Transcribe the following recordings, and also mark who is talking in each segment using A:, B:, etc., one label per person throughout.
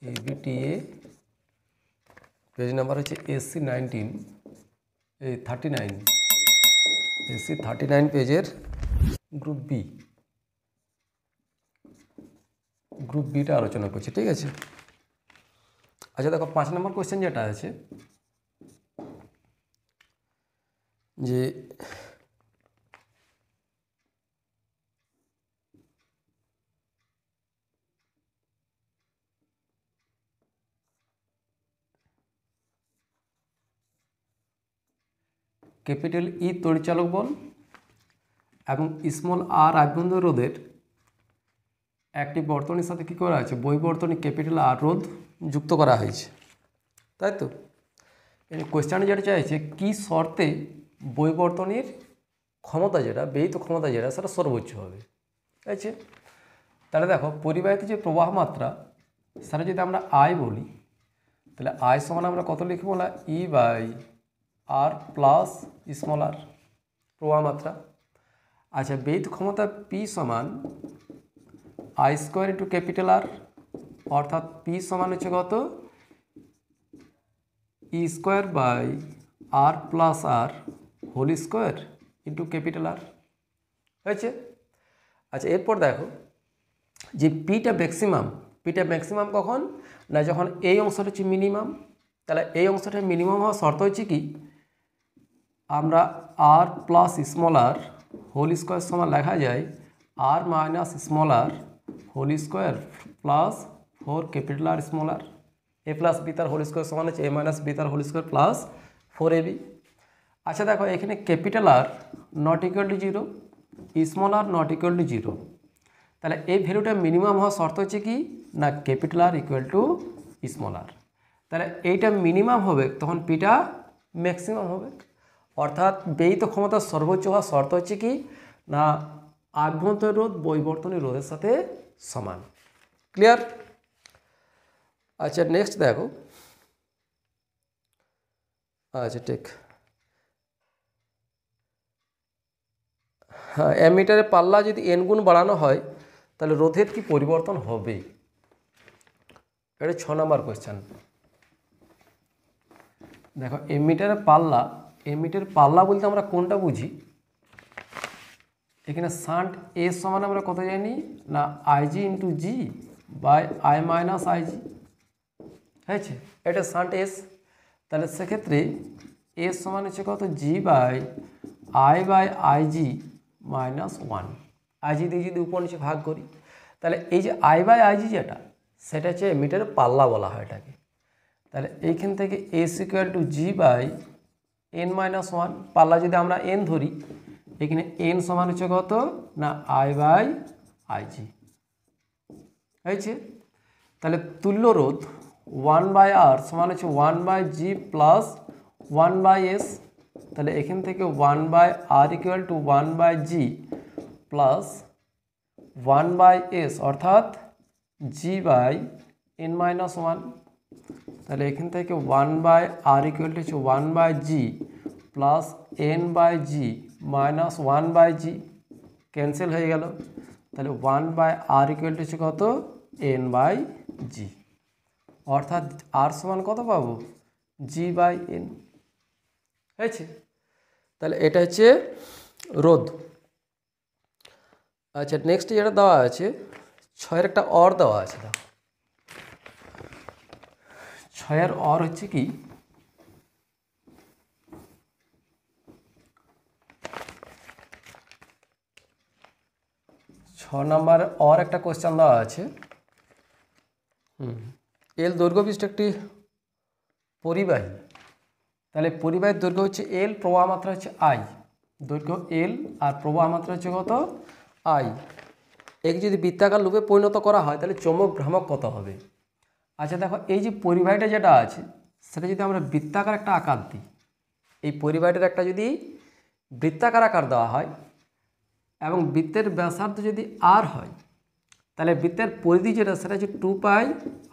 A: ABTA page number হচ্ছে SC19 এই 39 SC39 পেজের গ্রুপ বিটা আলোচনা করছি, ঠিক আছে। আচ্ছা দেখো 5 নম্বর কোয়েশ্চেন যেটা আছে যে ক্যাপিটাল ই তড়িৎচালক বল এবং স্মল আর আভ্যন্তর রোধের একটি বর্তনীর সাথে কী করা আছে, বহিবর্তনী ক্যাপিটাল আর রোধ যুক্ত করা হয়েছে, তাই তো। কোয়েশ্চেন যেটা চাইছে কি শর্তে বহিবর্তনীর ক্ষমতা যেটা ব্যয়িত ক্ষমতা যেটা সেটা সর্বোচ্চ হবে, ঠিক আছে। তাহলে দেখো পরিবাহিত যে প্রবাহ মাত্রা সেটা যদি আমরা আই বলি তাহলে আই সমান আমরা কত লিখবো না E by R plus small r প্রবাহ মাত্রা। আচ্ছা ব্যয়িত ক্ষমতা পি সমান I square into capital R, অর্থাৎ পি সমান হচ্ছে কত E square by R plus R whole square into capital R হয়েছে। আচ্ছা এরপর দেখো যে পিটা ম্যাক্সিমাম কখন না, যখন এই অংশটা হচ্ছে মিনিমাম। তাহলে এই অংশটা মিনিমাম হওয়ার শর্ত হচ্ছে কি, আমরা R plus small r whole square সমান লেখা যায় R minus small r whole square plus 4 capital R small r, A plus B তার হোল স্কোয়ার সমান হচ্ছে এ মাইনাস বি তার হোল স্কোয়ার প্লাস 4ab। আচ্ছা দেখো এখানে capital R not equal to 0, small r not equal to 0, তাহলে এই ভ্যালুটা মিনিমাম হওয়ার শর্ত হচ্ছে কি না capital R equal to small r. তাহলে এইটা মিনিমাম হবে তখন পিটা ম্যাক্সিমাম হবে, অর্থাৎ ব্যয়িত ক্ষমতা সর্বোচ্চ হওয়ার শর্ত হচ্ছে কি না আভ্যন্তর রোধ বহিবর্তনী রোধের সাথে সমান। ক্লিয়ার? আচ্ছা নেক্সট দেখো, আচ্ছা ঠিক, হ্যাঁ অ্যামিটারের পাল্লা যদি n গুণ বাড়ানো হয় তাহলে রোধের কি পরিবর্তন হবে, এটা 6 নম্বর কোয়েশ্চেন। দেখো অ্যামিটারের পাল্লা বলতে আমরা কোনটা বুঝি, এখানে শান্ট এস সমান আমরা কত জানি না IG into G by I minus IG, হয়েছে, এটা শান্ট এস। তাহলে সেক্ষেত্রে এস সমান হচ্ছে কত জি বাই আইজি মাইনাস 1, আইজি দিয়ে যদি উপর নিচে ভাগ করি তাহলে এই যে আই বাই আইজি যেটা সেটা হচ্ছে মিটারের পাল্লা বলা হয় এটাকে। তাহলে এইখান থেকে S equal to G by N minus 1, পাল্লা যদি আমরা এন ধরি এখানে এন সমান হচ্ছে কত না আই বাই আইজি, হয়েছে। তাহলে তুল্য রোধ 1 বাই আর সমান হচ্ছে 1 by G plus 1 by S, তাহলে এখান থেকে 1 by R equal to 1 by G plus 1 by S অর্থাৎ জি বাই এন মাইনাস 1, তাহলে এখান থেকে 1 বাই আর ইকুয়াল টু হচ্ছে 1 by G plus N by G minus 1 by G, cancel হয়ে গেল। তাহলে 1 বাই আর ইকুয়াল টু হচ্ছে কত এন বাই জি, অর্থাৎ আর সমান কত পাবো জি বাই এন, হয়েছে। তাহলে এটা হচ্ছে রোধ। আচ্ছা নেক্সট যেটা দেওয়া আছে 6-এর একটা অর দেওয়া আছে, দেখো 6-এর অর হচ্ছে কি 6 নম্বর অর একটা কোয়েশ্চেন দেওয়া আছে। এল দৈর্ঘ্য বিশিষ্ট একটি পরিবাহী, তাহলে পরিবাহীর দৈর্ঘ্য হচ্ছে এল, প্রবাহ মাত্রা হচ্ছে আই, দৈর্ঘ্য এল আর প্রবাহ মাত্রা হচ্ছে কত আই। একে যদি বৃত্তাকার লুপে পরিণত করা হয় তাহলে চৌম্বক ভ্রামক কত হবে। আচ্ছা দেখো এই যে পরিবাহীটা যেটা আছে সেটা যদি আমরা বৃত্তাকার একটা আকার দিই, এই পরিবাহীটার একটা যদি বৃত্তাকার আকার দেওয়া হয় এবং বৃত্তের ব্যাসার্ধ যদি আর হয় তাহলে বৃত্তের পরিধি যেটা সেটা হচ্ছে 2 পাই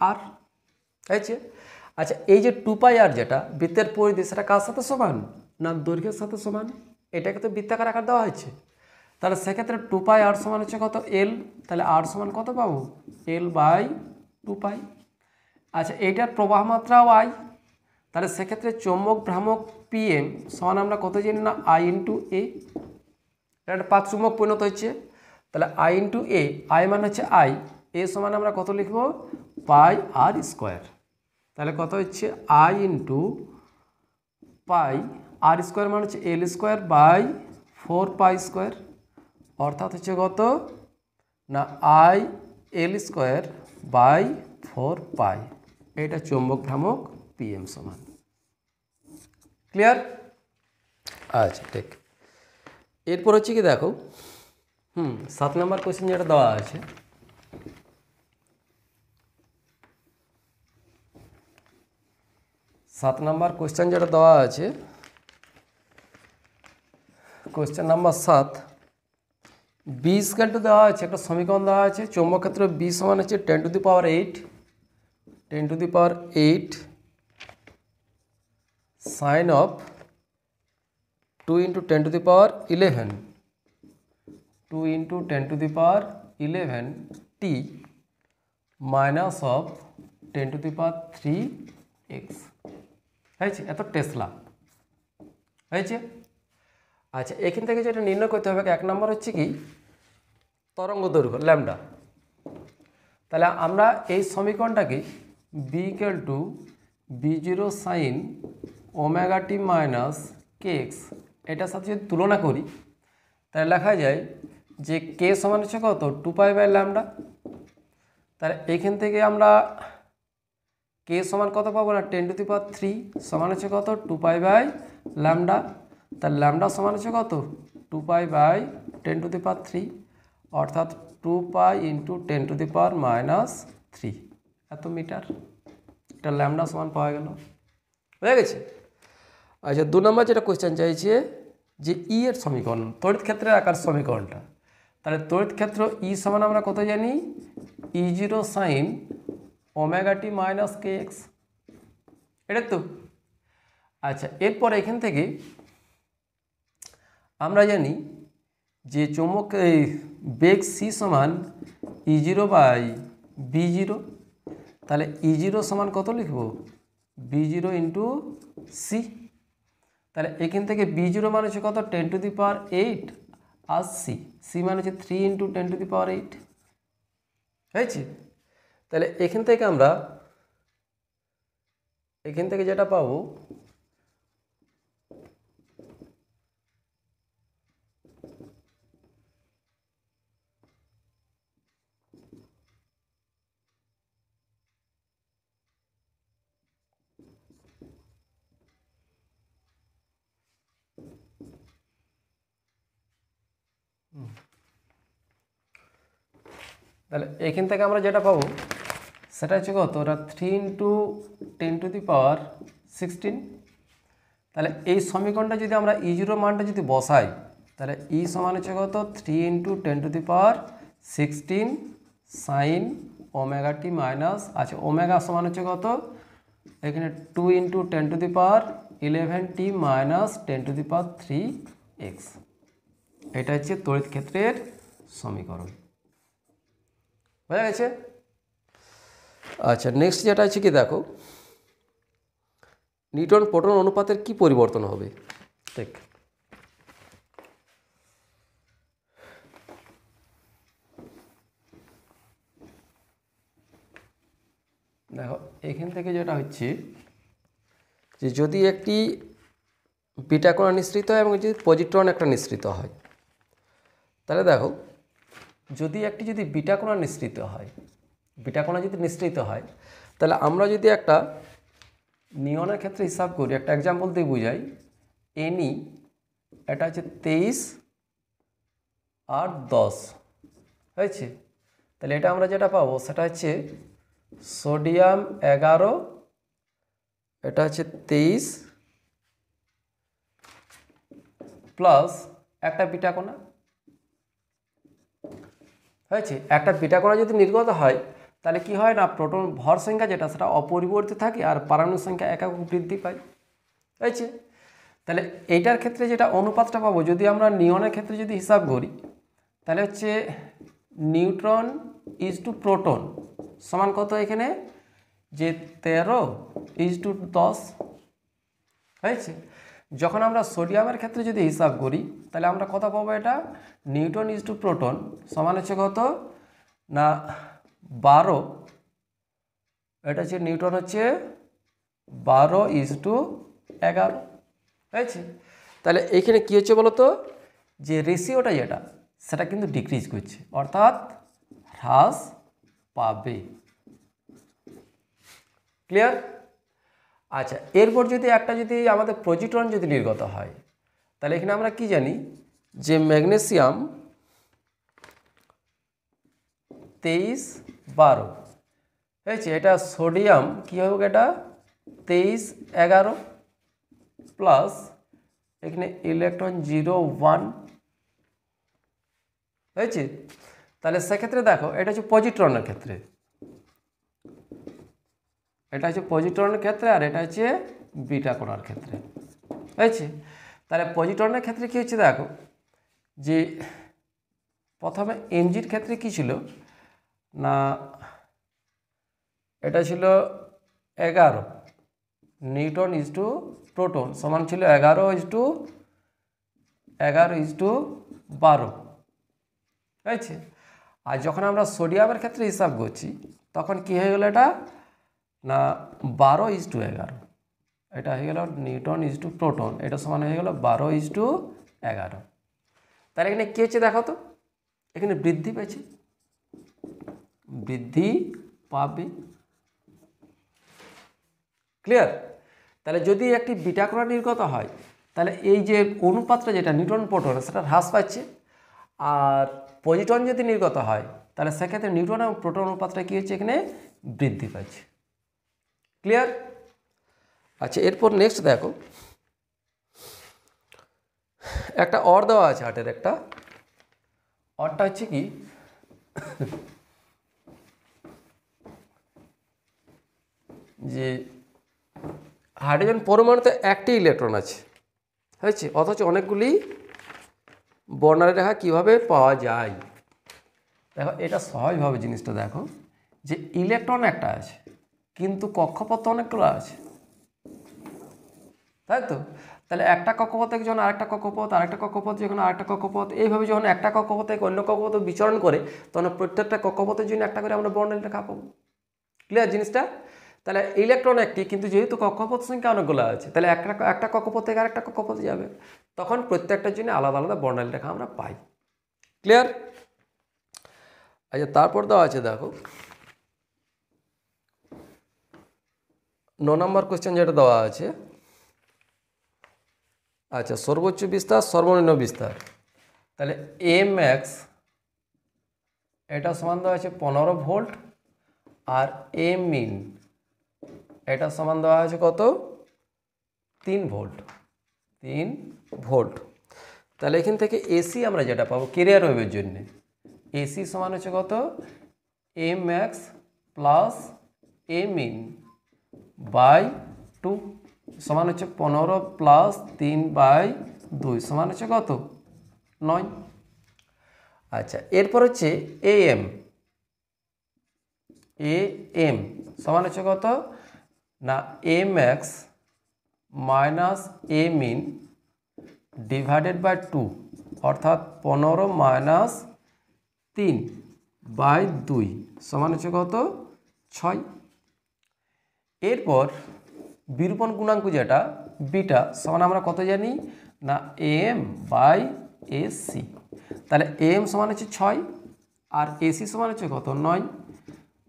A: আর, হয়েছে। আচ্ছা এই যে 2 পাই আর যেটা বৃত্তের পরিধি সেটা কার সাথে সমান না দৈর্ঘ্যের সাথে সমান, এটাকে তো বৃত্তাকার আকার দেওয়া হয়েছে। তাহলে সেক্ষেত্রে 2 পাই আর সমান হচ্ছে কত এল, তাহলে আর সমান কত পাবো এল বাই 2 পাই। আচ্ছা এইটার প্রবাহ মাত্রাও আই, তাহলে সেক্ষেত্রে চৌম্বক ভ্রামক পিএম সমান আমরা কত জানি না আই ইন্টু এ, এটা একটা পাত চুম্বক পরিণত হচ্ছে, তাহলে আই ইন্টু এ, আই মানে হচ্ছে আই, এ সমান আমরা কত লিখব পাই আর স্কোয়ার, তাহলে কত হচ্ছে I into pi R square মানে হচ্ছে L square by 4 pi square, অর্থাৎ হচ্ছে কত না I L square by 4 pi, এটা চৌম্বক ভ্রামক পিএম সমান। ক্লিয়ার? আচ্ছা ঠিক। এরপর হচ্ছে কি দেখো 7 নম্বর কোয়েশ্চেন যেটা দেওয়া আছে, question number 7, B scale two দেওয়া আছে, একটা সমীকরণ দেওয়া আছে, চৌম্বক ক্ষেত্র বি সমান হচ্ছে 10⁸ sine of 2 × 10⁻11 T minus of 10⁻3x হয়েছে, এত টেসলা হয়েছে। আচ্ছা এখান থেকে যেটা নির্ণয় করতে হবে, 1 নম্বর হচ্ছে কি তরঙ্গ দৈর্ঘ্য ল্যামডা, তাহলে আমরা এই সমীকরণটাকে B equal to b0 sine omega T minus K X এটার সাথে যদি তুলনা করি, তাহলে লেখা যায় যে কে সমান হচ্ছে কত 2π/ল্যামডা, তাহলে এখান থেকে আমরা কে সমান কত পাবো না 10⁻³ সমান হচ্ছে কত 2π/ল্যামডা, তার ল্যামডা সমান হচ্ছে কত 2π/10⁻³ অর্থাৎ 2π × 10⁻³ এত মিটার, এটা ল্যামডা সমান পাওয়া গেল, হয়ে গেছে। আচ্ছা 2 নম্বর যেটা কোয়েশ্চেন চাইছে যে ই এর সমীকরণ, তড়িৎ ক্ষেত্রের আকার সমীকরণটা, তাহলে তড়িৎ ক্ষেত্র ই সমান আমরা কত জানি E0 sign omega T minus KX, এটা তো। আচ্ছা এরপর এখান থেকে আমরা জানি যে চৌম্বক বেগ সি সমান E0/B0, তাহলে E0 সমান কত লিখব B0 × সি, তাহলে এখান থেকে B0 মানে হচ্ছে কত 10⁸ আর সি মানে হচ্ছে 3 × 10⁸ হয়েছে। তাহলে এখান থেকে আমরা যেটা পাবো তাহলে এখান থেকে আমরা যেটা পাবো সেটা হচ্ছে কত ওটা 3 × 10⁻16, তাহলে এই সমীকরণটা যদি আমরা E0 মানটা যদি বসাই, তাহলে ই সমান হচ্ছে কত 3 × 10⁻16 সাইন ওমেগা টি মাইনাস, আচ্ছা ওমেগা সমান হচ্ছে কত এখানে 2 × 10⁻11 টি মাইনাস 10⁻3x, এটা হচ্ছে তড়িৎ ক্ষেত্রের সমীকরণ, বুঝা গেছে। আচ্ছা নেক্সট যেটা আছে কি দেখো নিউটন প্রোটন অনুপাতের কি পরিবর্তন হবে, দেখ দেখো এখান থেকে যেটা হচ্ছে যে যদি একটি বিটা কণা নিঃসৃত হয় এবং যদি পজিট্রন একটা নিঃসৃত হয়, তাহলে দেখো যদি বিটা কণা নিঃসৃত হয়, যদি নিঃসৃত হয়, তাহলে আমরা যদি একটা নিয়নের ক্ষেত্রে হিসাব করি, একটা এক্সাম্পল দিয়ে বুঝাই, এনি এটা হচ্ছে 23 আর 10 হয়েছে, তাহলে এটা আমরা যেটা পাবো সেটা হচ্ছে সোডিয়াম 11, এটা হচ্ছে 23 প্লাস একটা বিটা কণা হয়েছে। একটা বিটা কণা যদি নির্গত হয় তাহলে কি হয় না প্রোটন ভর সংখ্যা যেটা সেটা অপরিবর্তিত থাকে আর পারমাণবিক সংখ্যা একক বৃদ্ধি পায়, হয়েছে। তাহলে এইটার ক্ষেত্রে যেটা অনুপাতটা পাবো যদি আমরা নিয়নের ক্ষেত্রে যদি হিসাব করি, তাহলে হচ্ছে নিউট্রন ইজ টু প্রোটন সমান কত এখানে যে 13:10 হয়েছে। যখন আমরা সোডিয়ামের ক্ষেত্রে যদি হিসাব করি তাহলে আমরা কত পাবো, এটা নিউটন ইজ টু প্রোটন সমান হচ্ছে কত না 12, এটা হচ্ছে নিউটন হচ্ছে 12:11 হয়েছে। তাহলে এইখানে কী হচ্ছে বলো তো, যে রেশিওটা যেটা সেটা কিন্তু ডিক্রিজ করছে, অর্থাৎ হ্রাস পাবে। ক্লিয়ার? আচ্ছা, এরপর যদি আমাদের পজিট্রন যদি নির্গত হয় তাহলে এখানে আমরা কি জানি যে ম্যাগনেসিয়াম 23:12 হয়েছে, এটা সোডিয়াম কী হবে, এটা 23:11 প্লাস এখানে ইলেকট্রন 0:1 হয়েছে। তাহলে সেক্ষেত্রে দেখো এটা হচ্ছে পজিট্রনের ক্ষেত্রে, এটা হচ্ছে পজিট্রনের ক্ষেত্রে, আর এটা হচ্ছে বিটা কণার ক্ষেত্রে হয়েছে। তাহলে পজিট্রনের ক্ষেত্রে কী হচ্ছে দেখো, যে প্রথমে এমজির ক্ষেত্রে কী ছিল না, এটা ছিল 11 নিউটন ইজ টু প্রোটন সমান ছিল 11:12 হয়েছে। আর যখন আমরা সোডিয়ামের ক্ষেত্রে হিসাব করছি তখন কি হয়ে গেল, এটা না 12:11, এটা হয়ে গেল নিউটন ইজ টু প্রোটন, এটা সমান হয়ে গেল 12:11। তাহলে এখানে কী হচ্ছে দেখো তো, এখানে বৃদ্ধি পেয়েছে, বৃদ্ধি পাবে। ক্লিয়ার? তাহলে যদি একটি বিটা কণা নির্গত হয় তাহলে এই যে অনুপাতটা যেটা নিউটন প্রোটন সেটা হ্রাস পাচ্ছে, আর পজিট্রন যদি নির্গত হয় তাহলে সেক্ষেত্রে নিউটন এবং প্রোটন অনুপাতটা কী হচ্ছে, এখানে বৃদ্ধি পাচ্ছে। ক্লিয়ার? আচ্ছা, এরপর নেক্সট দেখো, একটা অর দেওয়া আছে আটের, একটা অরটা হচ্ছে কি যে হাইড্রোজেন পরমাণুতে একটি ইলেকট্রন আছে হয়েছে, অথচ অনেকগুলি বর্ণালী রেখা কীভাবে পাওয়া যায়। দেখো এটা সহজভাবে জিনিসটা দেখো, যে ইলেকট্রন একটা আছে কিন্তু কক্ষপথ অনেকগুলো আছে, তাই তো? তাহলে একটা কক্ষপথ যখন আরেকটা কক্ষপথ, আরেকটা কক্ষপথ যখন আরেকটা কক্ষপথ, এইভাবে যখন একটা কক্ষপথ থেকে অন্য কক্ষপথে বিচরণ করে তখন প্রত্যেকটা কক্ষপথের জন্য একটা করে আমরা বর্ণালী রেখা পাবো। ক্লিয়ার জিনিসটা? তাহলে ইলেকট্রন একটি, কিন্তু যেহেতু কক্ষপথ সংখ্যা অনেকগুলো আছে তাহলে একটা কক্ষপথ থেকে আরেকটা কক্ষপথে যাবে, তখন প্রত্যেকটার জন্য আলাদা আলাদা বর্ণালী রেখা আমরা পাই। ক্লিয়ার? আচ্ছা, তারপর দেওয়া আছে দেখো 9 নম্বর কোয়েশ্চেন যেটা দেওয়া আছে। আচ্ছা, সর্বোচ্চ বিস্তার সর্বনিম্ন বিস্তার, তাহলে এম এক্স এটা সমান দেওয়া আছে 15 ভোল্ট, আর এম মিন এটা সমান দেওয়া আছে কত, 3 ভোল্ট, 3 ভোল্ট। তাহলে এখান থেকে এসি আমরা যেটা পাবো ক্যারিয়ার ওয়েভের জন্য, এসি সমান হচ্ছে কত, M X plus M in by 2 সমান হচ্ছে 15 প্লাস 3/2 সমান হচ্ছে কত, 9। আচ্ছা, এরপর হচ্ছে এএম, এএম সমান হচ্ছে কত না, M X minus M in divided by 2, অর্থাৎ 15 মাইনাস 3/2 সমান হচ্ছে কত, 6। এরপর বিরূপণ গুণাঙ্ক যেটা বিটা সমান আমরা কত জানি না, এম বাই এসি। তাহলে এম সমান হচ্ছে 6 আর এসি সমান হচ্ছে কত, 9।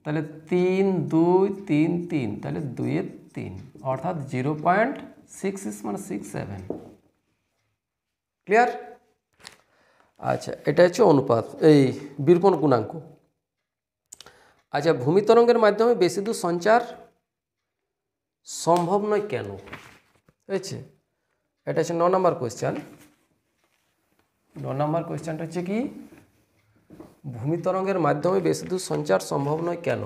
A: তাহলে 3 2 3 3, তাহলে 2 এর 3, অর্থাৎ 0.66 মানে 67। ক্লিয়ার? আচ্ছা, এটা হচ্ছে অনুপাত, এই বিরূপণ গুণাঙ্ক। আচ্ছা, ভূমি তরঙ্গের মাধ্যমে বেশি দূর সঞ্চার সম্ভব নয় কেন হয়েছে, এটা হচ্ছে 9 নম্বর কোয়েশ্চেন। 9 নম্বর কোয়েশ্চেনটা হচ্ছে কি, ভূমি তরঙ্গের মাধ্যমে বেশি দূর সঞ্চার সম্ভব নয় কেন।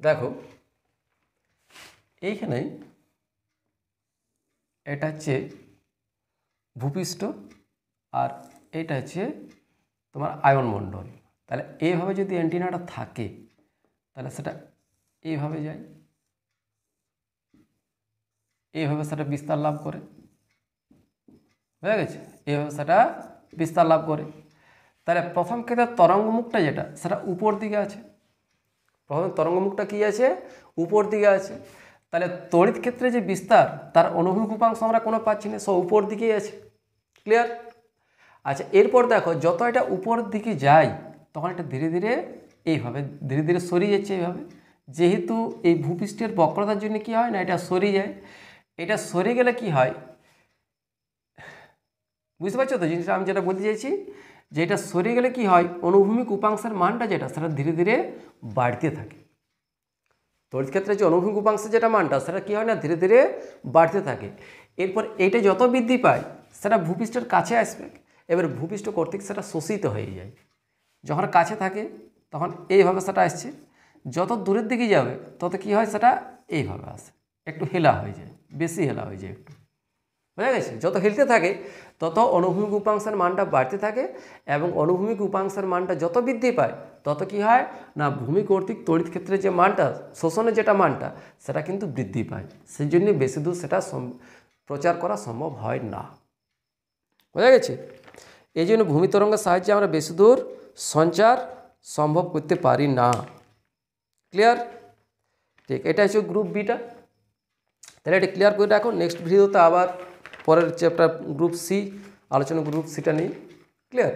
A: দেখো এইখানে এটা হচ্ছে ভূপৃষ্ঠ আর এটা হচ্ছে তোমার আয়নমণ্ডল। তাহলে এইভাবে যদি অ্যান্টিনাটা থাকে তাহলে সেটা এইভাবে যায়, এইভাবে সেটা বিস্তার লাভ করে, হয়ে গেছে, এইভাবে সেটা বিস্তার লাভ করে। তাহলে প্রথম ক্ষেত্রে তরঙ্গমুখটা যেটা সেটা উপর দিকে আছে, প্রথম তরঙ্গমুখটা কি আছে, উপর দিকে আছে। তাহলে তড়িৎ ক্ষেত্রে যে বিস্তার তার অনুভূমিক উপাংশ আমরা কোনো পাচ্ছি না, সব উপর দিকেই আছে। ক্লিয়ার? আচ্ছা, এরপর দেখো যত এটা উপর দিকে যায় তখন এটা ধীরে ধীরে এইভাবে ধীরে ধীরে সরিয়ে যাচ্ছে এইভাবে, যেহেতু এই ভূপৃষ্ঠের বক্রতার জন্য কি হয় না এটা সরিয়ে যায়। এটা সরে গেলে কি হয়, বুঝতে পারছো তো জিনিসটা আমি যেটা বলতে চাইছি, যে এটা সরে গেলে কি হয়, অনুভূমিক উপাংশের মানটা যেটা সেটা ধীরে ধীরে বাড়তে থাকে। তড়িৎ ক্ষেত্রে যে অনুভূমিক উপাংশের যেটা মানটা সেটা কি হয় না ধীরে ধীরে বাড়তে থাকে। এরপর এইটা যত বৃদ্ধি পায় সেটা ভূপৃষ্ঠের কাছে আসবে, এবার ভূপৃষ্ঠ কর্তৃক সেটা শোষিত হয়ে যায়। যখন কাছে থাকে তখন এইভাবে সেটা আসছে, যত দূরের দিকে যাবে তত কি হয় সেটা এইভাবে আসে, একটু হেলা হয়ে যায়, বেশি হেলা হয়ে যায় একটু, বুঝা গেছে। যত হেলতে থাকে তত অনুভূমিক উপাংশের মানটা বাড়তে থাকে, এবং অনুভূমিক উপাংশের মানটা যত বৃদ্ধি পায় তত কি হয় না ভূমি কর্তৃক তড়িৎ ক্ষেত্রে যে মানটা শোষণের যেটা মানটা সেটা কিন্তু বৃদ্ধি পায়, সেই জন্য বেশি দূর সেটা প্রচার করা সম্ভব হয় না, বুঝা গেছে। এই জন্য ভূমি তরঙ্গের সাহায্যে আমরা বেশি দূর সঞ্চার সম্ভব করতে পারি না। ক্লিয়ার? ঠিক, এটা হচ্ছে গ্রুপ বিটা। তাহলে এটা ক্লিয়ার করে রাখো, নেক্সট ভিডিওতে আবার পরের চ্যাপ্টার গ্রুপ সি আলোচনা, গ্রুপ সিটা নিয়ে। ক্লিয়ার?